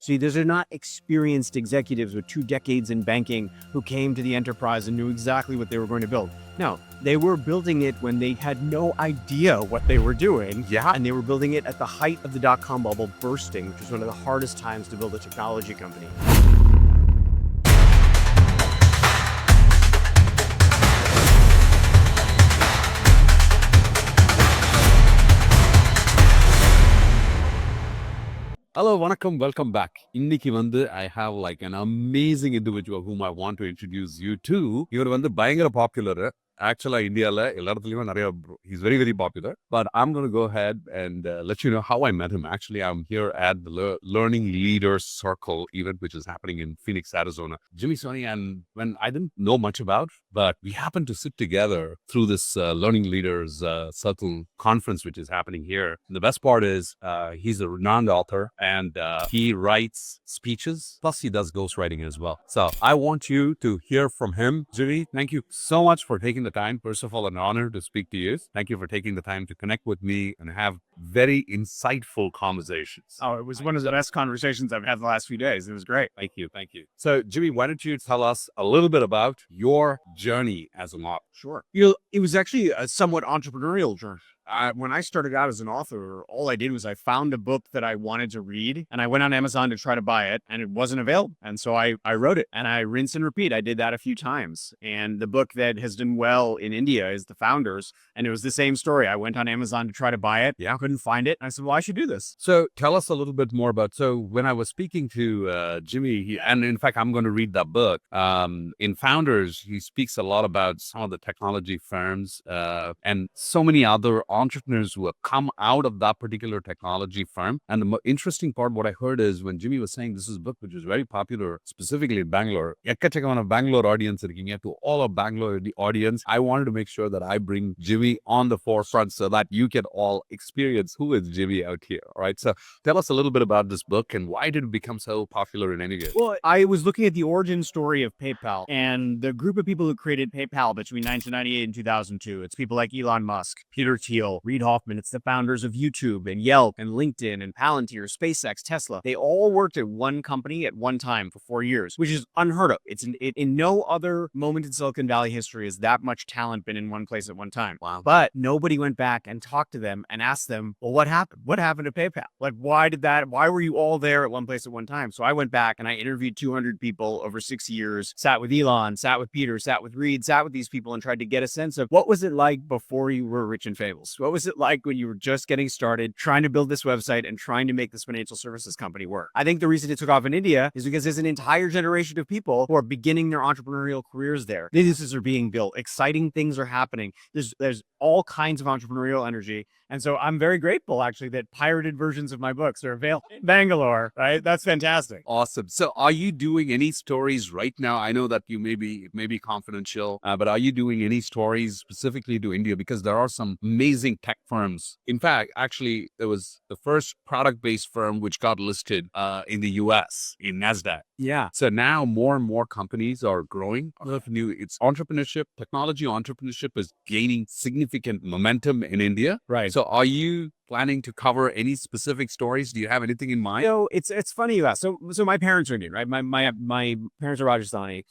See, those are not experienced executives with 2 decades in banking who came to the enterprise and knew exactly what they were going to build. No, they were building it when they had no idea what they were doing. Yeah. And they were building it at the height of the dot-com bubble bursting, which was one of the hardest times to build a technology company. Hello, vanakkam, welcome back. இன்னைக்கு வந்து I have like an amazing individual whom I want to introduce you to. இவர் வந்து பயங்கர popular. Actually, Indiaல எல்லா இடத்துலயுமே நிறைய he's very, very popular. But I'm going to go ahead and let you know how I met him. Actually, I'm here at the Learning Leaders Circle event, which is happening in Phoenix, Arizona. Jimmy, Soni, and when I didn't know much about, but we happened to sit together through this Learning Leaders Circle conference, which is happening here. And the best part is he's a renowned author and he writes speeches, plus he does ghostwriting as well. So I want you to hear from him. Jimmy, thank you so much for taking the time. First of all, an honor to speak to you. Thank you for taking the time to connect with me and have very insightful conversations. Oh, it was one of the best conversations I've had the last few days. It was great. Thank you. Thank you. So, Jimmy, why don't you tell us a little bit about your journey as an author? Sure. It was actually a somewhat entrepreneurial journey. When I started out as an author, all I did was I found a book that I wanted to read and I went on Amazon to try to buy it and it wasn't available. And so I wrote it and I rinse and repeat. I did that a few times. And the book that has done well in India is The Founders. And it was the same story. I went on Amazon to try to buy it. Yeah. Couldn't find it. I said, well, I should do this. So tell us a little bit more about, so when I was speaking to Jimmy, and in fact, I'm going to read that book, in Founders, he speaks a lot about some of the technology firms and so many other entrepreneurs who have come out of that particular technology firm. And the interesting part, what I heard is when Jimmy was saying this is a book which is very popular, specifically in Bangalore, ekkachakavana Bangalore audience irukkinga. To all of Bangalore audience, I wanted to make sure that I bring Jimmy on the forefront so that you can all experience who is Jimmy out here. All right. So tell us a little bit about this book and why did it become so popular in India? Well, I was looking at the origin story of PayPal and the group of people who created PayPal between 1998 and 2002. It's people like Elon Musk, Peter Thiel, Reid Hoffman. It's the founders of YouTube and Yelp and LinkedIn and Palantir, SpaceX, Tesla. They all worked at one company at one time for 4 years, which is unheard of. In no other moment in Silicon Valley history has that much talent been in one place at one time. Wow. But nobody went back and talked to them and asked them, well, what happened? What happened to PayPal? Like, why were you all there at one place at one time? So I went back and I interviewed 200 people over 6 years, sat with Elon, sat with Peter, sat with Reid, sat with these people and tried to get a sense of what was it like before you were rich and famous? What was it like when you were just getting started, trying to build this website and trying to make this financial services company work? I think the reason it took off in India is because there's an entire generation of people who are beginning their entrepreneurial careers there. Businesses are being built. Exciting things are happening. There's all kinds of entrepreneurial energy. And so I'm very grateful, actually, that pirated versions of my books are available in Bangalore, right? That's fantastic. Awesome. So are you doing any stories right now? I know that you may be confidential, but are you doing any stories specifically to India? Because there are some amazing tech firms. In fact, actually, there was the first product-based firm which got listed in the US, in NASDAQ. Yeah. So now more and more companies are growing. It's entrepreneurship, technology entrepreneurship is gaining significant momentum in India. Right. So are you planning to cover any specific stories? Do you have anything in mind? It's funny you ask. So my parents are Indian, right? My parents are Rajasthani.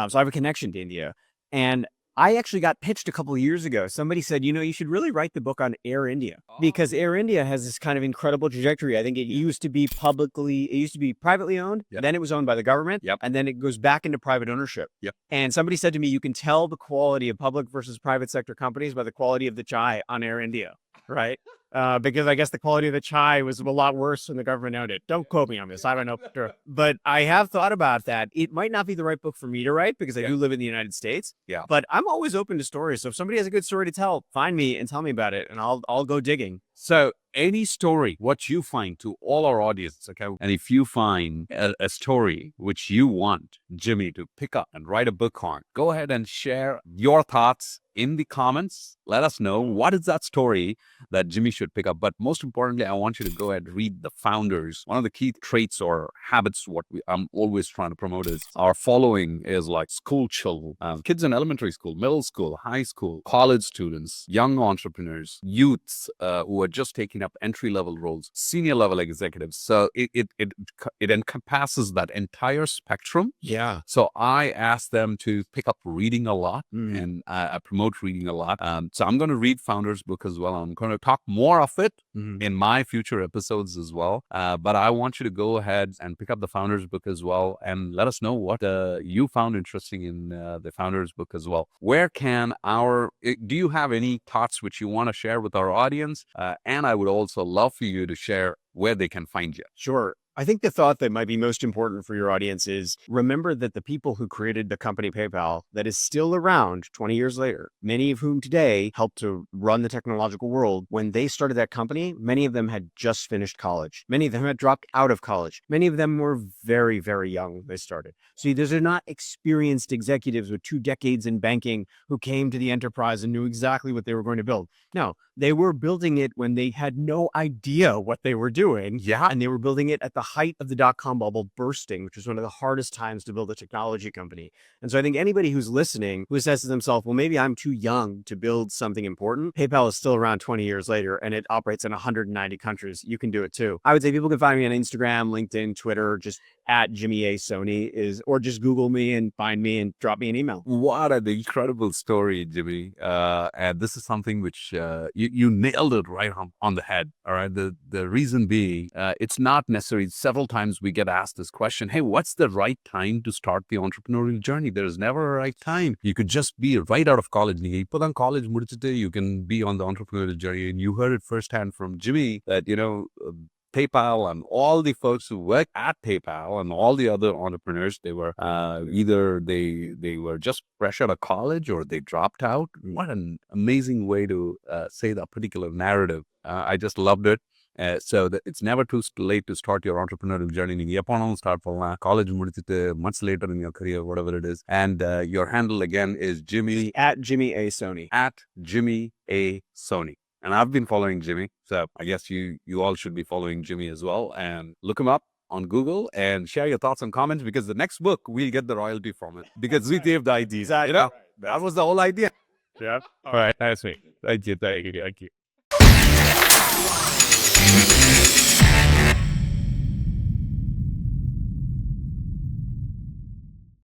So I have a connection to India. And I actually got pitched a couple of years ago. Somebody said, you should really write the book on Air India because Air India has this kind of incredible trajectory. I think it used to be privately owned. Yep. Then it was owned by the government. Yep. And then it goes back into private ownership. Yep. And somebody said to me, you can tell the quality of public versus private sector companies by the quality of the chai on Air India, right? Because I guess the quality of the chai was a lot worse when the government owned it. Don't quote me on this. I don't know. But I have thought about that. It might not be the right book for me to write because I do live in the United States. Yeah. But I'm always open to stories. So if somebody has a good story to tell, find me and tell me about it and I'll go digging. So any story, what you find to all our audience, okay? And if you find a story which you want Jimmy to pick up and write a book on, go ahead and share your thoughts in the comments. Let us know what is that story that Jimmy should pick up. But most importantly, I want you to go ahead and read The Founders. One of the key traits or habits, I'm always trying to promote is our following is like school children, kids in elementary school, middle school, high school, college students, young entrepreneurs, youths who are just taking up entry level roles, senior level executives. So it encompasses that entire spectrum. Yeah. So I ask them to pick up reading a lot, Mhm. and I promote reading a lot. So I'm going to read Founders book as well. I'm going to talk more of it Mhm. in my future episodes as well. But I want you to go ahead and pick up the Founders book as well, and let us know what you found interesting in the Founders book as well. Where can do you have any thoughts which you want to share with our audience? And I would also love for you to share where they can find you. Sure. I think the thought that might be most important for your audience is remember that the people who created the company PayPal that is still around 20 years later, many of whom today help to run the technological world, when they started that company, many of them had just finished college. Many of them had dropped out of college. Many of them were very, very young when they started. So these are not experienced executives with 2 decades in banking who came to the enterprise and knew exactly what they were going to build. No, they were building it when they had no idea what they were doing. Yeah. And they were building it at the height of the dot-com bubble bursting, which was one of the hardest times to build a technology company. And so I think anybody who's listening who says to themselves, well, maybe I'm too young to build something important, PayPal is still around 20 years later and it operates in 190 countries. You can do it too. I would say people can find me on Instagram, LinkedIn, Twitter, just at Jimmy A. Soni or just Google me and find me and drop me an email. What an incredible story, Jimmy. And this is something which you nailed it right on the head. All right. The reason being, it's not necessary. Several times we get asked this question, hey, what's the right time to start the entrepreneurial journey? There's never a right time. You could just be right out of college. College, you can be on the entrepreneurial journey. And you heard it firsthand from Jimmy that, PayPal and all the folks who work at PayPal and all the other entrepreneurs, they were either they were just fresh out of college or they dropped out. What an amazing way to say that particular narrative. I just loved it. So that it's never too late to start your entrepreneurial journey. நீங்க எப்போ வேணாலும் start பண்ணலாம். College முடிச்சிட்டு months later in your career, whatever it is. And your handle again is Jimmy At Jimmy A. Soni. at Jimmy A. Soni. And I've been following Jimmy, so I guess you all should be following Jimmy as well. And look him up on Google and share your thoughts and comments, because the next book we'll get the royalty from it because we gave the ideas. Exactly. That was the whole idea. Yeah. All right, that's me. Thank you.